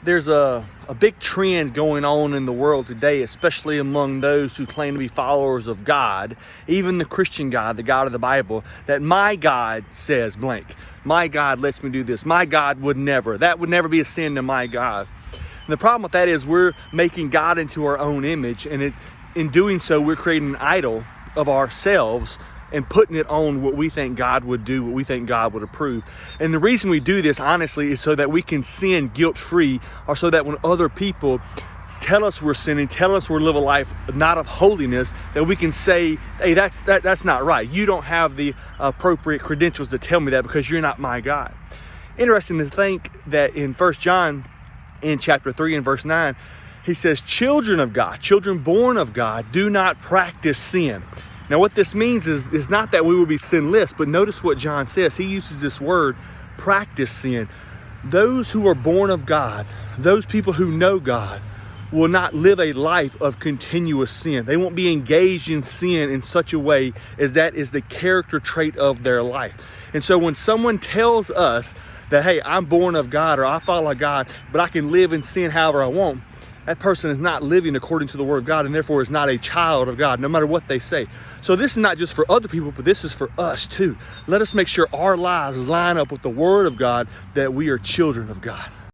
There's a big trend going on in the world today, especially among those who claim to be followers of God, even the Christian God, the God of the Bible, that my God says blank. My God lets me do this. My God would never. That would never be a sin to my God. And the problem with that is we're making God into our own image, and in doing so, we're creating an idol of ourselves and putting it on what we think God would do, what we think God would approve. And the reason we do this, honestly, is so that we can sin guilt-free, or so that when other people tell us we're sinning, tell us we're living a life not of holiness, that we can say, hey, that's not right. You don't have the appropriate credentials to tell me that because you're not my God. Interesting to think that in 1 John, in chapter 3 and verse 9, he says, children of God, children born of God, do not practice sin. Now, what this means is not that we will be sinless, but notice what John says. He uses this word, practice sin. Those who are born of God, those people who know God, will not live a life of continuous sin. They won't be engaged in sin in such a way as that is the character trait of their life. And so when someone tells us that, hey, I'm born of God, or I follow God, but I can live in sin however I want, that person is not living according to the Word of God, and therefore is not a child of God, no matter what they say. So this is not just for other people, but this is for us too. Let us make sure our lives line up with the Word of God, that we are children of God.